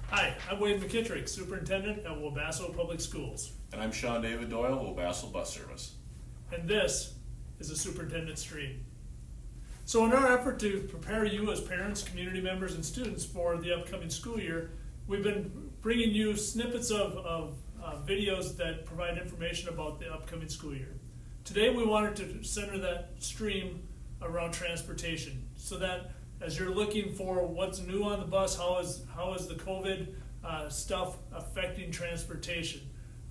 Hi, I'm Wade McKittrick, Superintendent at Wabasso Public Schools, And I'm Sean David Doyle, Wabasso Bus Service. and this is a Superintendent Stream. So in our effort to prepare you as parents, community members, and students for the upcoming school year, we've been bringing you snippets of videos that provide information about the upcoming school year. Today we wanted to center that stream around transportation, so that as you're looking for what's new on the bus, how is the COVID stuff affecting transportation?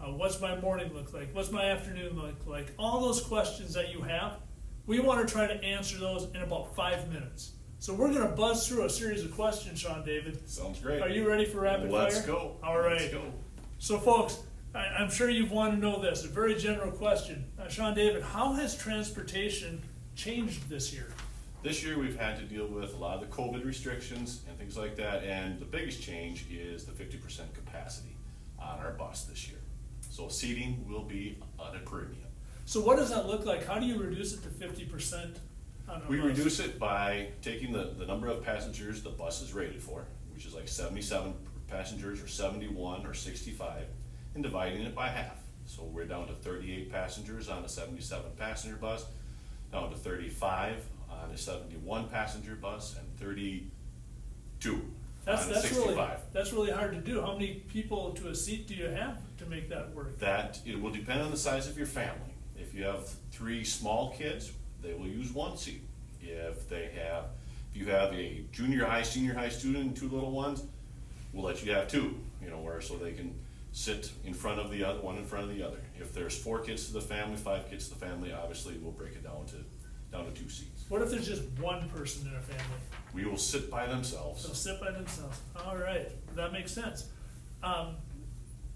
What's my morning look like? What's my afternoon look like? All those questions that you have, we want to try to answer those in about 5 minutes. So we're going to buzz through a series of questions, Sean David. Sounds great. Are you ready for rapid fire? Let's go. All right. Let's go. So folks, I'm sure you've wanted to know this, a very general question. Sean David, how has transportation changed this year? This year we've had to deal with a lot of the COVID restrictions and things like that, and the biggest change is the 50% capacity on our bus this year. So seating will be at a premium. So what does that look like? How do you reduce it to 50% on a We bus? reduce it by taking the number of passengers the bus is rated for, which is like 77 passengers or 71 or 65, and dividing it by half. So we're down to 38 passengers on a 77 passenger bus, down to 35 on a 71 passenger bus, and 32 on a 65. That's really hard to do. How many people to a seat do you have to make that work? That, it will depend on the size of your family. If you have 3 small kids, they will use 1 seat. If you have a junior high, senior high student and 2 little ones, we'll let you have 2, where so they can sit in front of the other, one in front of the other. If there's 4 kids to the family, 5 kids to the family, obviously we'll break it down to 2 seats. What if there's just one person in a family? We will sit by themselves. So sit by themselves. All right, that makes sense.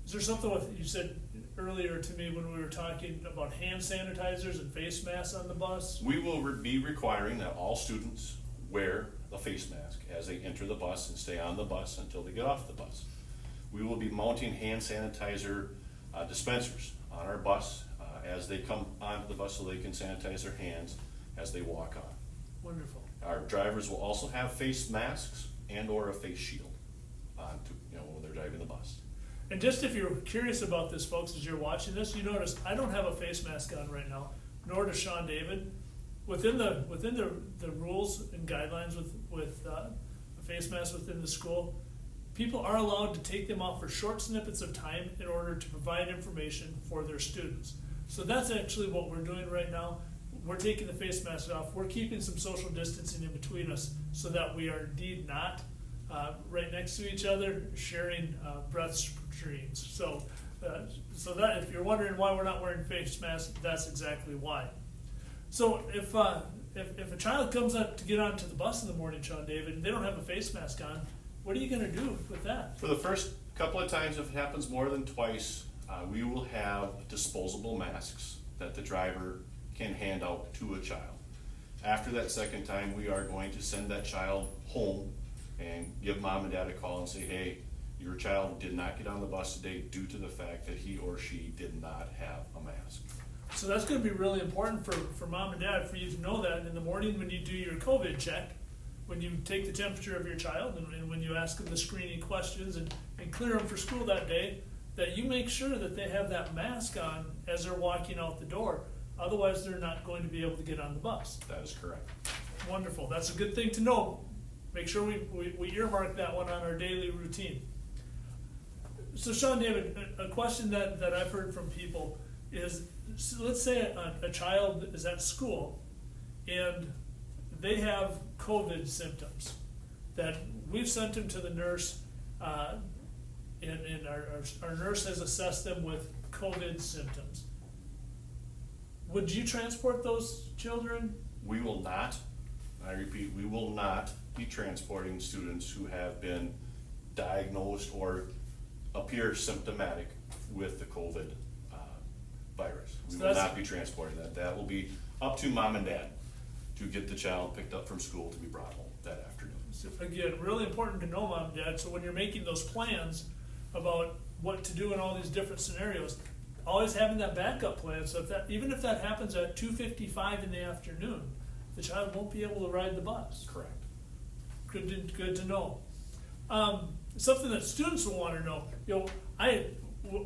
Is there something you said earlier to me when we were talking about hand sanitizers and face masks on the bus? We will be requiring that all students wear a face mask as they enter the bus and stay on the bus until they get off the bus. We will be mounting hand sanitizer dispensers on our bus as they come onto the bus so they can sanitize their hands as they walk on. Wonderful. Our drivers will also have face masks and or a face shield on when they're driving the bus. And just if you're curious about this, folks, as you're watching this, you notice I don't have a face mask on right now, nor does Sean David. Within the rules and guidelines with a face mask within the school, people are allowed to take them off for short snippets of time in order to provide information for their students. So that's actually what we're doing right now. We're taking the face mask off. We're keeping some social distancing in between us so that we are indeed not right next to each other, sharing breath streams. So that if you're wondering why we're not wearing face masks, that's exactly why. So if a child comes up to get onto the bus in the morning, Sean David, and they don't have a face mask on, what are you going to do with that? For the first couple of times, if it happens more than twice, we will have disposable masks that the driver can hand out to a child. After that second time, we are going to send that child home and give mom and dad a call and say, hey, your child did not get on the bus today due to the fact that he or she did not have a mask. So that's going to be really important for mom and dad, for you to know that in the morning when you do your COVID check, when you take the temperature of your child and when you ask them the screening questions and clear them for school that day, that you make sure that they have that mask on as they're walking out the door. Otherwise, they're not going to be able to get on the bus. That is correct. Wonderful. That's a good thing to know. Make sure we earmark that one on our daily routine. So Sean David, a question that I've heard from people is, so let's say a child is at school and they have COVID symptoms that we've sent them to the nurse and our nurse has assessed them with COVID symptoms. Would you transport those children? We will not, I repeat, we will not be transporting students who have been diagnosed or appear symptomatic with the COVID virus. We will not be transporting that. That will be up to mom and dad to get the child picked up from school to be brought home that afternoon. So again, really important to know, mom and dad, so when you're making those plans about what to do in all these different scenarios, always having that backup plan, so even if that happens at 2:55 in the afternoon, the child won't be able to ride the bus. Correct. Good to know. something that students will wanna know,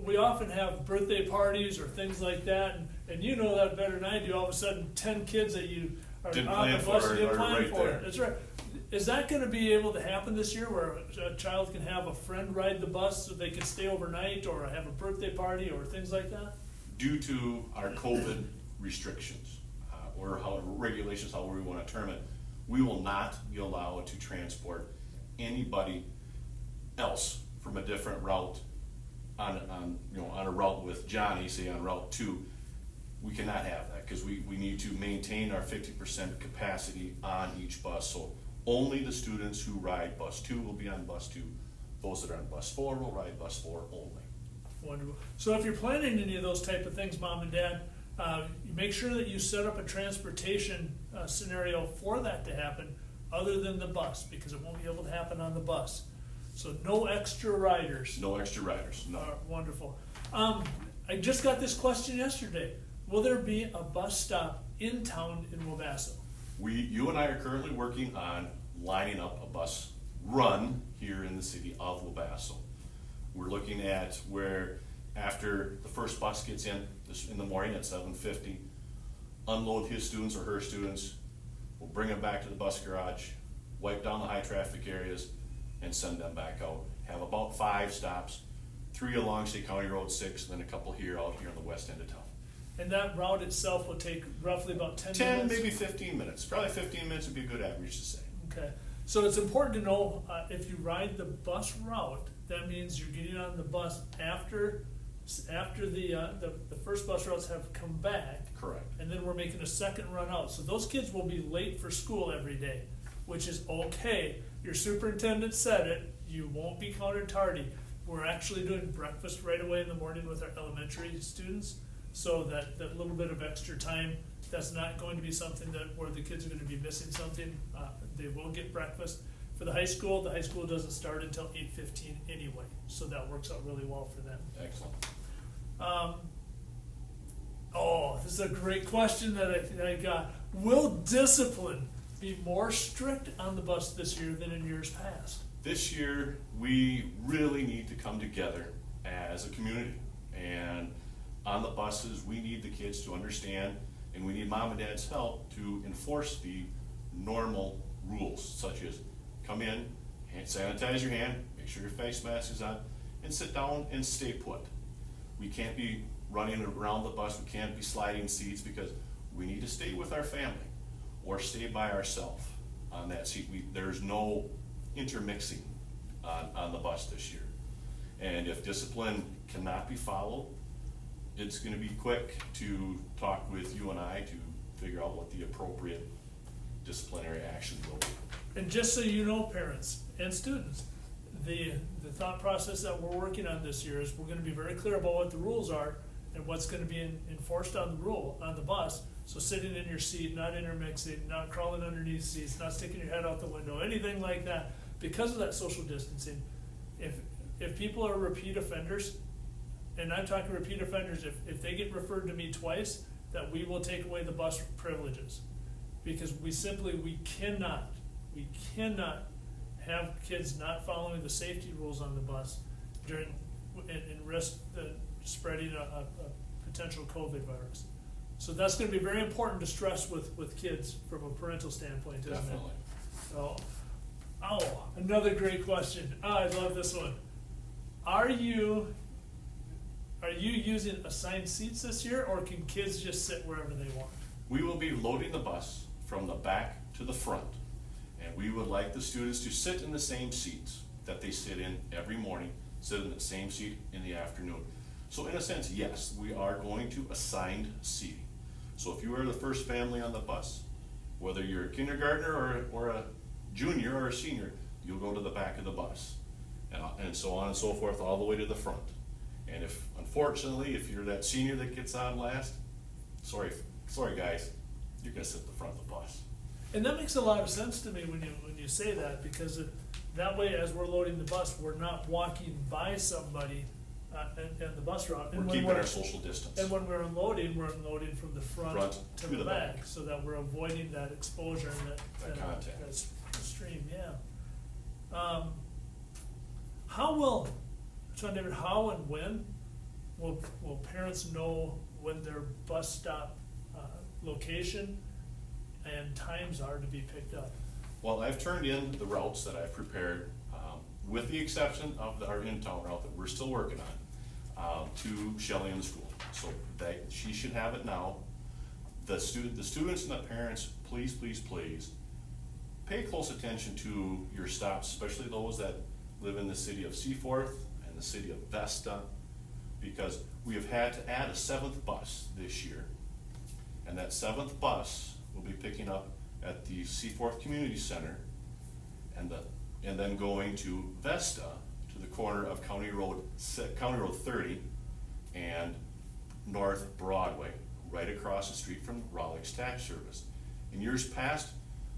we often have birthday parties or things like that, and you know that better than I do, all of a sudden, 10 kids that you are Didn't on plan the for bus, it, you didn't are plan right for there. it, that's right. Is that gonna be able to happen this year, where a child can have a friend ride the bus so they can stay overnight, or have a birthday party, or things like that? Due to our COVID restrictions, or how regulations, however we wanna term it, we will not be allowed to transport anybody else from a different route on a route with Johnny, say on Route 2. We cannot have that, cause we need to maintain our 50% capacity on each bus, so only the students who ride bus 2 will be on bus 2. Those that are on bus 4 will ride bus 4 only. Wonderful. So if you're planning any of those type of things, Mom and Dad, you make sure that you set up a transportation scenario for that to happen, other than the bus, because it won't be able to happen on the bus. So no extra riders. No extra riders, no. Wonderful. I just got this question yesterday. Will there be a bus stop in town in Wabasso? You and I are currently working on lining up a bus run here in the city of Wabasso. We're looking at where, after the first bus gets in the morning at 7:50, unload his students or her students, we'll bring them back to the bus garage, wipe down the high traffic areas, and send them back out. Have about 5 stops, 3 along State County Road 6, and then a couple out here on the west end of town. And that route itself will take roughly about 10 10, minutes? maybe 15 minutes. Probably 15 minutes would be a good average to say. Okay, so it's important to know, if you ride the bus route, that means you're getting on the bus after the first bus routes have come back. Correct. And then we're making a second run out. So those kids will be late for school every day, which is okay. Your superintendent said it, you won't be counted tardy. We're actually doing breakfast right away in the morning with our elementary students, so that little bit of extra time, that's not going to be something where the kids are gonna be missing something. They will get breakfast. For the high school doesn't start until 8:15 anyway, so that works out really well for them. Excellent. This is a great question that I got. Will discipline be more strict on the bus this year than in years past? This year, we really need to come together as a community. And on the buses, we need the kids to understand, and we need mom and dad's help to enforce the normal rules, such as come in, sanitize your hand, make sure your face mask is on, and sit down and stay put. We can't be running around the bus, we can't be sliding seats, because we need to stay with our family or stay by ourselves on that seat. There's no intermixing on the bus this year. And if discipline cannot be followed, it's gonna be quick to talk with you and I to figure out what the appropriate disciplinary action will be. And just so you know, parents and students, the thought process that we're working on this year is we're gonna be very clear about what the rules are and what's gonna be enforced on the bus. So sitting in your seat, not intermixing, not crawling underneath seats, not sticking your head out the window, anything like that. Because of that social distancing, if people are repeat offenders, and I'm talking repeat offenders, if they get referred to me twice, that we will take away the bus privileges. Because we cannot have kids not following the safety rules on the bus and risk the spreading a potential COVID virus. So that's gonna be very important to stress with kids from a parental standpoint, isn't it? Definitely. So, another great question. I love this one. Are you using assigned seats this year, or can kids just sit wherever they want? We will be loading the bus from the back to the front, and we would like the students to sit in the same seats that they sit in every morning, sit in the same seat in the afternoon. So in a sense, yes, we are going to assign seating. So if you are the first family on the bus, whether you're a kindergartner or a junior or a senior, you'll go to the back of the bus, and so on and so forth, all the way to the front. And unfortunately, if you're that senior that gets on last, sorry guys, you're gonna sit at the front of the bus. And that makes a lot of sense to me when you say that, because that way, as we're loading the bus, we're not walking by somebody and the bus route. We're keeping our social distance. And when we're unloading from the front to the back, back, so that we're avoiding that exposure and that contact. that stream, yeah. Sean David, how and when will parents know when their bus stop location and times are to be picked up? Well, I've turned in the routes that I've prepared, with the exception of our in-town route that we're still working on, to Shelley in the school. So she should have it now. The students and the parents, please, please, please, pay close attention to your stops, especially those that live in the city of Seaforth and the city of Vesta, because we have had to add a 7th bus this year. And that 7th bus will be picking up at the Seaforth Community Center and then going to Vesta, to the corner of County Road 30 and North Broadway, right across the street from Raleigh's Tax Service. In years past,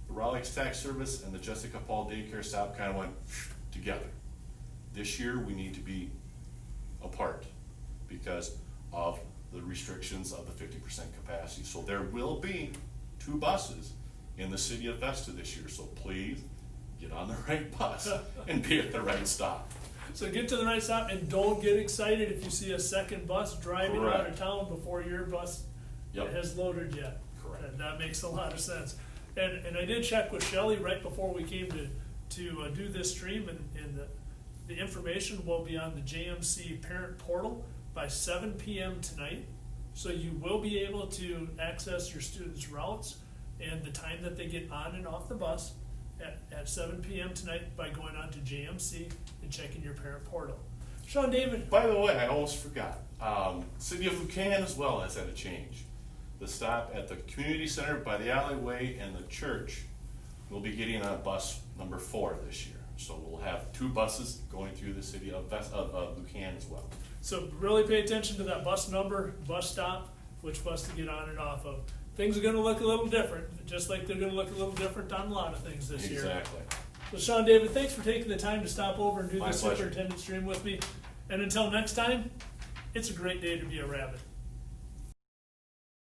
the Raleigh's Tax Service and the Jessica Paul Daycare stop kind of went together. This year, we need to be apart because of the restrictions of the 50% capacity. So there will be 2 buses in the city of Vesta this year, so please get on the right bus and be at the right stop. So get to the right stop and don't get excited if you see a second bus driving out of Correct. town before your bus has loaded yet. Correct. And that makes a lot of sense. And I did check with Shelley right before we came to do this stream, and the information will be on the JMC parent portal by 7 p.m. tonight. So you will be able to access your students' routes and the time that they get on and off the bus at 7 p.m. tonight by going on to JMC and checking your parent portal. Sean David. By the way, I almost forgot. City of Lucan as well has had a change. The stop at the community center by the alleyway and the church will be getting on bus number 4 this year. So we'll have 2 buses going through the city of Lucan as well. So really pay attention to that bus number, bus stop, which bus to get on and off of. Things are gonna look a little different, just like they're gonna look a little different on a lot of things this year. Exactly. So Sean David, thanks for taking the time to stop over and do My the pleasure. superintendent stream with me. And until next time, it's a great day to be a rabbit.